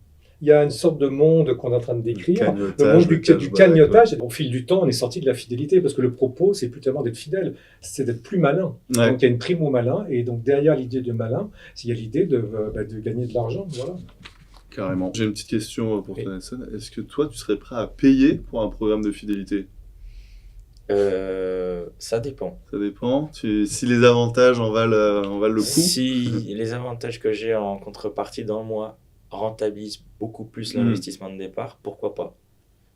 C: il y a une sorte de monde qu'on est en train de décrire, le monde du cagnotage. Au fil du temps, on est sorti de la fidélité, parce que le propos, c'est plus tellement d'être fidèle, c'est d'être plus malin. Ouais. Donc il y a une prime au malin, et donc derrière l'idée de malin, il y a l'idée de gagner de l'argent. Voilà.
A: Carrément. J'ai une petite question pour toi, Nelson. Est-ce que toi, tu serais prêt à payer pour un programme de fidélité ?
B: Ça dépend.
A: Ça dépend. Si les avantages en valent le coup.
B: Si les avantages que j'ai en contrepartie dans le mois rentabilisent beaucoup plus l'investissement de départ, pourquoi pas.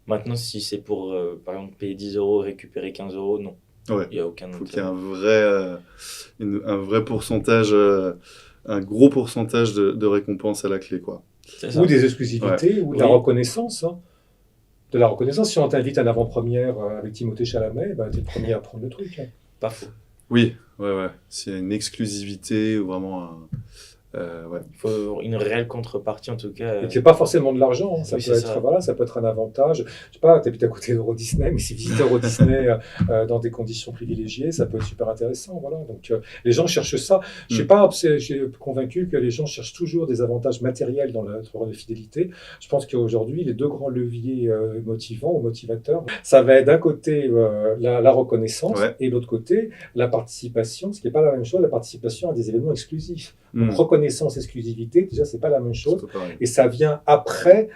B: Maintenant, si c'est pour, par exemple, payer 10 €, récupérer 15 €, non.
A: Ouais.
B: Il n'y a aucun
A: intérêt. Il faut qu'il y ait un vrai pourcentage, un gros pourcentage de récompense à la clé, quoi.
C: Ou des exclusivités, ou de la reconnaissance. De la reconnaissance. Si on t'invite à l'avant-première avec Timothée Chalamet, t'es le premier à prendre le truc.
B: Pas faux.
A: Oui, ouais. S'il y a une exclusivité ou vraiment
B: il faut une réelle contrepartie en tout cas.
C: Et c'est pas forcément de l'argent, ça peut être un avantage. Je sais pas, t'habites à côté d'Euro Disney, mais si visiter Euro Disney dans des conditions privilégiées, ça peut être super intéressant. Voilà. Donc les gens cherchent ça. Je suis convaincu que les gens cherchent toujours des avantages matériels dans le programme de fidélité. Je pense qu'aujourd'hui, les deux grands leviers motivants ou motivateurs, ça va être d'un côté la reconnaissance et de l'autre côté la participation, ce qui n'est pas la même chose, la participation à des événements exclusifs. Donc, reconnaissance, exclusivité, déjà, c'est pas la même chose. Et ça vient après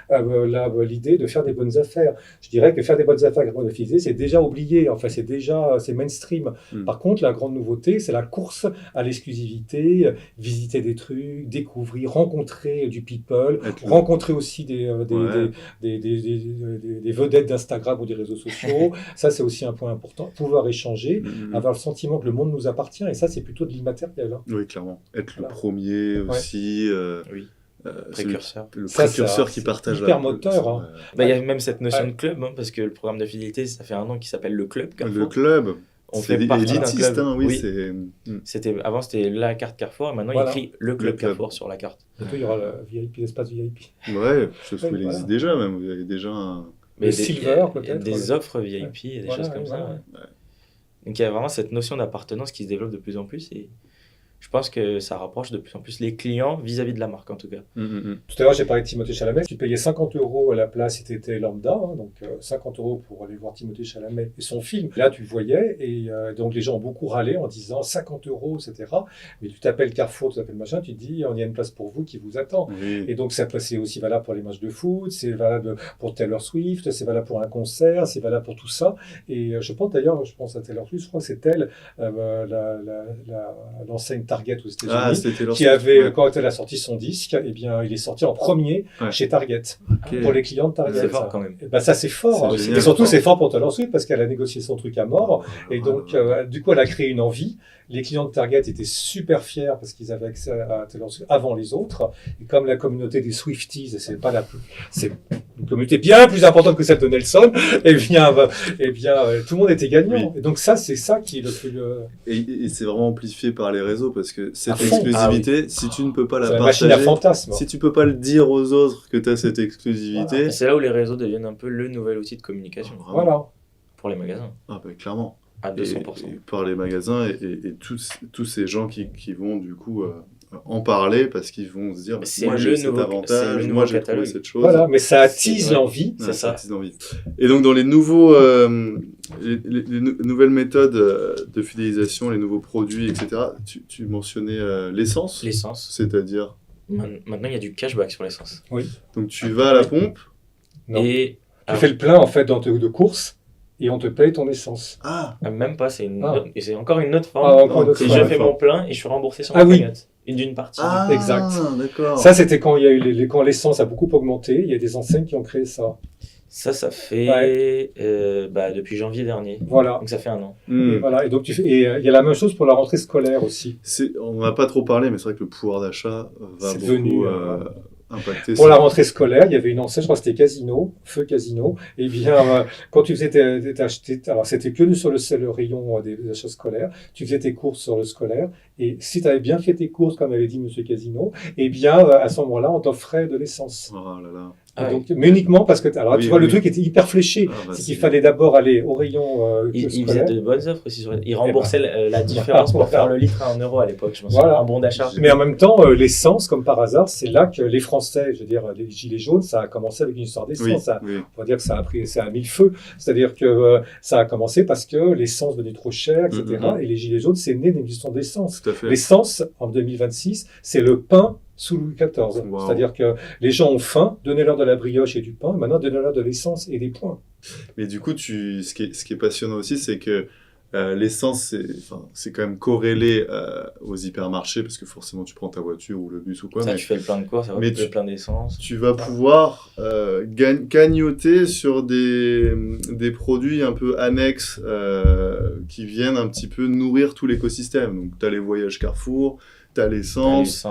C: l'idée de faire des bonnes affaires. Je dirais que faire des bonnes affaires avec de fidélité, c'est déjà oublié. Enfin, c'est mainstream. Par contre, la grande nouveauté, c'est la course à l'exclusivité, visiter des trucs, découvrir, rencontrer du people, rencontrer aussi des vedettes d'Instagram ou des réseaux sociaux. Ça, c'est aussi un point important. Pouvoir échanger, avoir le sentiment que le monde nous appartient. Et ça, c'est plutôt de l'immatériel.
A: Oui, clairement. Être le premier aussi.
B: Précurseur.
A: Le précurseur qui partage
C: hyper moteur.
B: Il y a même cette notion de club, parce que le programme de fidélité, ça fait un an qu'il s'appelle le club Carrefour.
A: Le club.
B: On fait partie d'un club.
A: Avant,
B: c'était la carte Carrefour, et maintenant il écrit le club Carrefour sur la carte.
C: Bientôt, il y aura l'espace VIP.
A: Ouais, il existe déjà même. Il y a déjà un...
C: Silver, peut-être.
B: Des offres VIP et des choses comme ça. Donc il y a vraiment cette notion d'appartenance qui se développe de plus en plus, et je pense que ça rapproche de plus en plus les clients vis-à-vis de la marque, en tout cas.
C: Tout à l'heure, j'ai parlé de Timothée Chalamet. Tu payais 50 € à la place si tu étais lambda, donc 50 € pour aller voir Timothée Chalamet et son film. Là, tu voyais, et donc les gens ont beaucoup râlé en disant 50 €, etc. Mais tu t'appelles Carrefour, tu t'appelles machin, tu te dis, il y a une place pour vous qui vous attend. Oui. Et donc, c'est aussi valable pour les matchs de foot, c'est valable pour Taylor Swift, c'est valable pour un concert, c'est valable pour tout ça. Et je pense à Taylor Swift, je crois que c'est elle, l'enseigne Target aux États-Unis, qui avait, quand elle a sorti son disque, il est sorti en premier chez Target, pour les clients de Target.
B: C'est fort quand même.
C: Ça, c'est fort. Et surtout, c'est fort pour Taylor Swift, parce qu'elle a négocié son truc à mort. Et donc, du coup, elle a créé une envie. Les clients de Target étaient super fiers parce qu'ils avaient accès à Taylor Swift avant les autres. Et comme la communauté des Swifties, c'est une communauté bien plus importante que celle de Nelson, tout le monde était gagnant. Oui. Et donc c'est ça qui est le plus...
A: Et c'est vraiment amplifié par les réseaux, parce que cette exclusivité, si tu ne peux pas la partager,
C: machine à fantasme.
A: Si tu peux pas le dire aux autres que tu as cette exclusivité...
B: C'est là où les réseaux deviennent un peu le nouvel outil de communication.
C: Voilà.
B: Pour les magasins.
A: Clairement.
B: À 200%.
A: Et par les magasins et tous ces gens qui vont du coup en parler, parce qu'ils vont se dire moi j'ai cet avantage, moi j'ai trouvé cette chose.
C: Voilà, mais ça attise l'envie.
A: C'est ça. Attise l'envie. Et donc dans les les nouvelles méthodes de fidélisation, les nouveaux produits, etc., tu mentionnais l'essence.
B: L'essence.
A: C'est-à-dire
B: Maintenant il y a du cashback sur l'essence.
C: Oui.
A: Donc tu vas à la pompe.
B: Et
C: Tu fais le plein, en fait, de courses et on te paye ton essence.
A: Ah,
B: Même pas, c'est
C: Ah.
B: et c'est encore une autre
C: Ah,
B: forme.
C: encore une autre
B: C'est
C: forme.
B: je fais mon plein et je suis remboursé sur
C: Ah
B: ma
C: oui.
B: cagnotte. Et d'une partie.
A: ah
C: Exact.
A: d'accord.
C: Ça, c'était quand il y a eu quand l'essence a beaucoup augmenté. Il y a des enseignes qui ont créé ça.
B: Ça fait depuis janvier dernier.
C: Voilà.
B: Donc ça fait 1 an.
C: Et voilà. Et donc, il y a la même chose pour la rentrée scolaire aussi.
A: On n'a pas trop parlé, mais c'est vrai que le pouvoir d'achat va
C: C'est
A: beaucoup
C: devenu,
A: impacter
C: Pour
A: ça.
C: la rentrée scolaire, il y avait une enseigne, je crois que c'était Casino, Feu Casino. Et bien, quand tu faisais alors c'était que sur le rayon des achats scolaires, tu faisais tes courses sur le scolaire. Et si tu avais bien fait tes courses, comme avait dit Monsieur Casino, eh bien, à ce moment-là, on t'offrait de l'essence.
A: Oh là là.
B: Ah
C: Donc, mais uniquement parce que, alors,
A: Oui,
C: tu vois,
A: oui.
C: le truc était hyper fléché.
A: Ah, bah,
C: C'est qu'il fallait d'abord aller au rayon
B: Il faisait
C: scolaire.
B: de bonnes offres aussi. Il remboursait la différence pour faire le litre à 1 euro à l'époque. Je m'en souviens,
C: Voilà.
B: un bon d'achat.
C: Mais en même temps, l'essence, comme par hasard, c'est là que les Français, je veux dire, les Gilets jaunes, ça a commencé avec une histoire d'essence.
A: Oui,
C: Ça,
A: oui.
C: on va dire que ça a mis le feu. C'est-à-dire que ça a commencé parce que l'essence venait trop chère, etc. Et les Gilets jaunes, c'est né d'une question d'essence.
A: Tout à fait.
C: L'essence, en 2026, c'est le pain sous Louis XIV.
A: Wow.
C: C'est-à-dire que les gens ont faim, donnez-leur de la brioche et du pain, maintenant donnez-leur de l'essence et des points.
A: Mais du coup, ce qui est passionnant aussi, c'est que l'essence, c'est quand même corrélé aux hypermarchés, parce que forcément, tu prends ta voiture ou le bus ou quoi.
B: Ça,
A: Mais
B: tu fais le plein de quoi, ça va,
A: mais
B: le plein d'essence.
A: tu vas pouvoir cagnotter sur des produits un peu annexes qui viennent un petit peu nourrir tout l'écosystème. Donc, tu as les voyages Carrefour, tu as l'essence.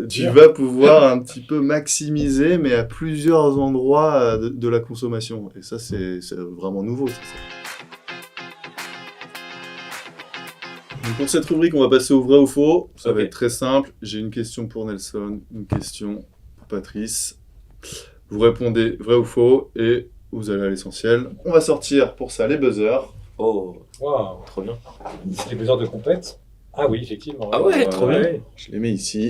A: Tu vas pouvoir un petit peu maximiser, mais à plusieurs endroits de la consommation. Et ça, c'est vraiment nouveau. Donc pour cette rubrique, on va passer au vrai ou faux. Ça va être très simple. J'ai une question pour Nelson, une question pour Patrice. Vous répondez vrai ou faux et vous allez à l'essentiel. On va sortir pour ça les buzzers.
B: Oh,
C: Waouh,
B: trop bien.
C: c'est les besoins de compète. Ah oui, effectivement.
B: Ah ouais, trop bien.
A: Je les mets ici.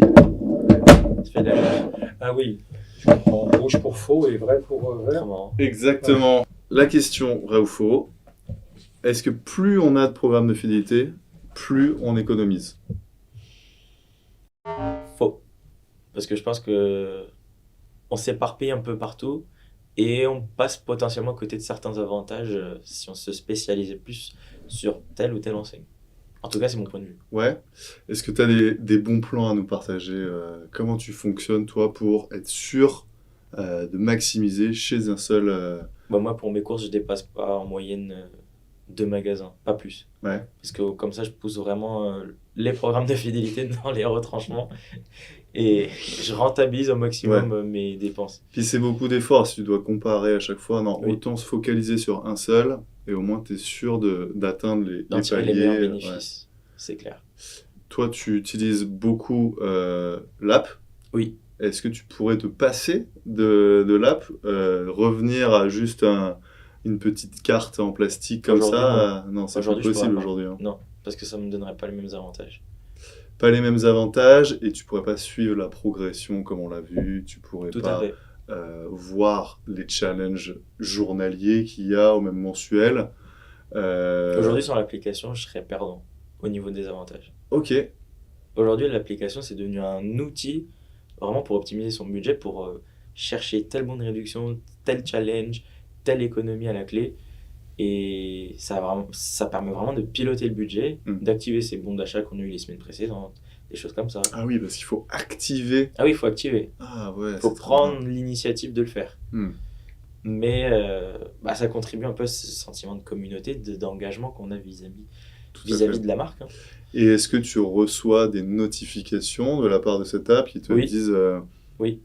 B: Tu fais de la
C: Ah oui, je comprends. Rouge pour faux et vrai pour vert.
B: trop marrant.
A: Exactement. La question vrai ou faux. Est-ce que plus on a de programmes de fidélité, plus on économise?
B: Faux. Parce que je pense que on s'éparpille un peu partout et on passe potentiellement à côté de certains avantages si on se spécialisait plus sur telle ou telle enseigne. En tout cas, c'est mon point de vue.
A: Ouais. Est-ce que tu as des bons plans à nous partager? Comment tu fonctionnes, toi, pour être sûr de maximiser chez un seul...
B: Moi, pour mes courses, je dépasse pas en moyenne 2 magasins, pas plus.
A: Ouais.
B: Parce que comme ça, je pousse vraiment les programmes de fidélité dans les retranchements et je rentabilise au maximum mes dépenses.
A: Puis c'est beaucoup d'efforts si tu dois comparer à chaque fois. Non,
B: Oui.
A: autant se focaliser sur un seul et au moins tu es sûr d'atteindre les
B: D'en tirer
A: paliers.
B: les meilleurs bénéfices, c'est clair.
A: Toi, tu utilises beaucoup l'app.
B: Oui.
A: Est-ce que tu pourrais te passer de l'app, revenir à juste une petite carte en plastique comme ça? Non, c'est pas
B: Aujourd'hui, je
A: possible
B: pourrais pas.
A: aujourd'hui. Hein.
B: Non, parce que ça me donnerait pas les mêmes avantages.
A: Pas les mêmes avantages et tu pourrais pas suivre la progression comme on l'a vu. Tu pourrais
B: Tout à
A: pas
B: fait.
A: voir les challenges journaliers qu'il y a ou même mensuels.
B: Aujourd'hui, sur l'application, je serais perdant au niveau des avantages.
A: Ok,
B: Aujourd'hui, l'application, c'est devenu un outil vraiment pour optimiser son budget, pour chercher telle bonne réduction, tel challenge, telle économie à la clé. Et ça permet vraiment de piloter le budget, d'activer ces bons d'achat qu'on a eu les semaines précédentes, des choses comme ça.
A: ah oui, parce qu'il faut activer.
B: Ah oui, il faut activer.
A: Ah ouais,
B: Il faut
A: c'est trop
B: prendre
A: bien.
B: l'initiative de le faire. Mais ça contribue un peu à ce sentiment de communauté, d'engagement qu'on a
A: Tout à
B: vis-à-vis
A: fait.
B: de la marque. Hein.
A: Et est-ce que tu reçois des notifications de la part de cette app qui te
B: Oui.
A: disent
B: Oui.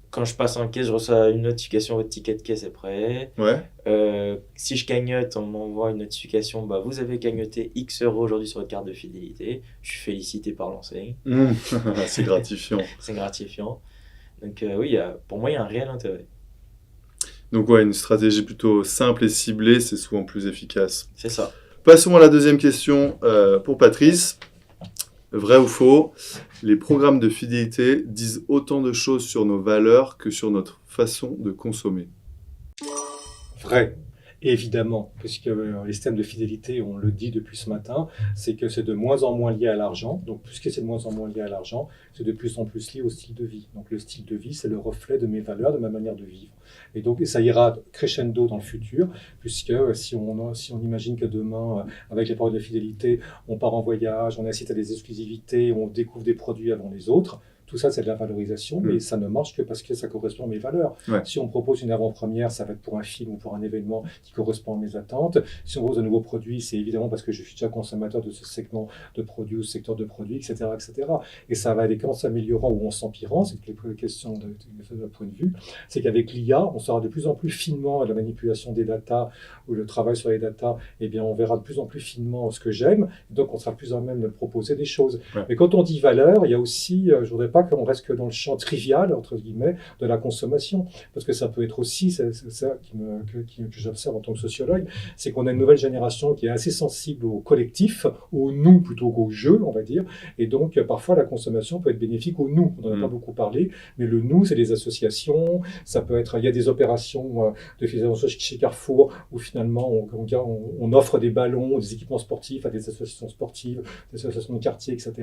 B: Quand je passe en caisse, je reçois une notification, votre ticket de caisse est prêt.
A: ouais,
B: Si je cagnotte, on m'envoie une notification, vous avez cagnoté X euros aujourd'hui sur votre carte de fidélité. Je suis félicité par l'enseigne.
A: c'est gratifiant.
B: C'est gratifiant. Donc oui, pour moi, il y a un réel intérêt.
A: Donc ouais, une stratégie plutôt simple et ciblée, c'est souvent plus efficace.
B: C'est ça.
A: Passons à la deuxième question pour Patrice. Vrai ou faux? Les programmes de fidélité disent autant de choses sur nos valeurs que sur notre façon de consommer.
C: Vrai. Et évidemment, puisque les systèmes de fidélité, on le dit depuis ce matin, c'est que c'est de moins en moins lié à l'argent. Donc, puisque c'est de moins en moins lié à l'argent, c'est de plus en plus lié au style de vie. Donc, le style de vie, c'est le reflet de mes valeurs, de ma manière de vivre. Et donc, ça ira crescendo dans le futur, puisque si on imagine que demain, avec les programmes de fidélité, on part en voyage, on assiste à des exclusivités, on découvre des produits avant les autres. Tout ça, c'est de la valorisation, mais ça ne marche que parce que ça correspond à mes valeurs.
A: Ouais.
C: Si on propose une avant-première, ça va être pour un film ou pour un événement qui correspond à mes attentes. Si on propose un nouveau produit, c'est évidemment parce que je suis déjà consommateur de ce segment de produits ou ce secteur de produits, etc., etc. Et ça va aller qu'en s'améliorant ou en s'empirant, c'est une question de point de vue. C'est qu'avec l'IA, on sera de plus en plus finement à la manipulation des datas ou le travail sur les datas. Eh bien, on verra de plus en plus finement ce que j'aime. Donc, on sera plus en même de proposer des choses. Ouais. Mais quand on dit valeur, il y a aussi, je voudrais pas qu'on reste que dans le champ trivial, entre guillemets, de la consommation. Parce que ça peut être aussi, c'est ça que j'observe en tant que sociologue, c'est qu'on a une nouvelle génération qui est assez sensible au collectif, au nous plutôt qu'au je, on va dire. Et donc, parfois, la consommation peut être bénéfique au nous. On n'en a pas beaucoup parlé, mais le nous, c'est des associations. Ça peut être, il y a des opérations de fidélisation chez Carrefour où finalement, on offre des ballons, des équipements sportifs à des associations sportives, des associations de quartier, etc.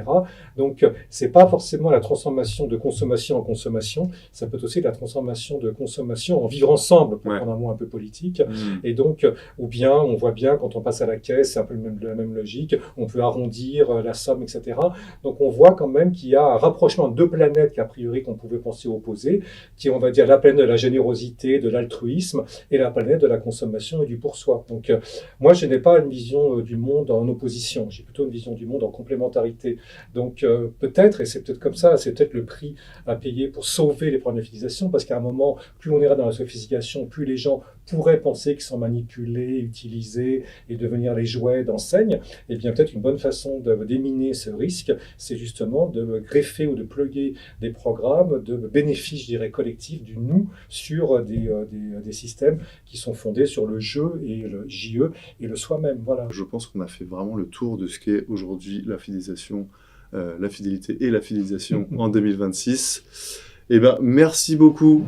C: Donc, c'est pas forcément la transformation de consommation en consommation, ça peut être aussi la transformation de consommation en vivre ensemble, pour prendre un mot un peu politique. Et donc, ou bien, on voit bien, quand on passe à la caisse, c'est un peu la même logique, on peut arrondir la somme, etc. Donc, on voit quand même qu'il y a un rapprochement de deux planètes qu'a priori qu'on pouvait penser opposées, qui est, on va dire, la planète de la générosité, de l'altruisme, et la planète de la consommation et du pour soi. Donc, moi, je n'ai pas une vision du monde en opposition, j'ai plutôt une vision du monde en complémentarité. Donc, peut-être, et c'est peut-être comme ça, c'est peut-être le prix à payer pour sauver les problèmes de fidélisation, parce qu'à un moment, plus on ira dans la sophistication, plus les gens pourraient penser qu'ils sont manipulés, utilisés et devenir les jouets d'enseigne. Et bien peut-être une bonne façon de déminer ce risque, c'est justement de greffer ou de plugger des programmes de bénéfices, je dirais, collectifs du nous sur des systèmes qui sont fondés sur le je et le JE et le soi-même. Voilà.
A: Je pense qu'on a fait vraiment le tour de ce qu'est aujourd'hui la fidélisation, la fidélité et la fidélisation en 2026. Eh ben, merci beaucoup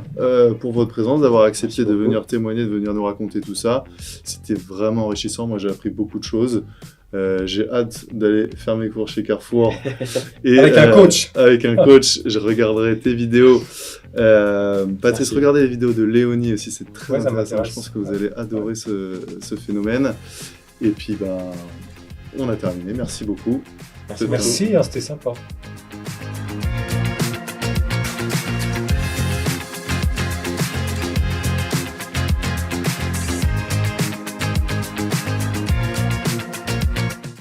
A: pour votre présence, d'avoir accepté de venir témoigner, de venir nous raconter tout ça. C'était vraiment enrichissant. Moi, j'ai appris beaucoup de choses. J'ai hâte d'aller faire mes cours chez Carrefour.
C: Et, avec un coach.
A: Avec un coach. Je regarderai tes vidéos. Patrice, regardez les vidéos de Léonie aussi. C'est très intéressant. Je pense que vous allez adorer ce phénomène. Et puis, ben, on a terminé. Merci beaucoup.
C: Merci, c'était sympa.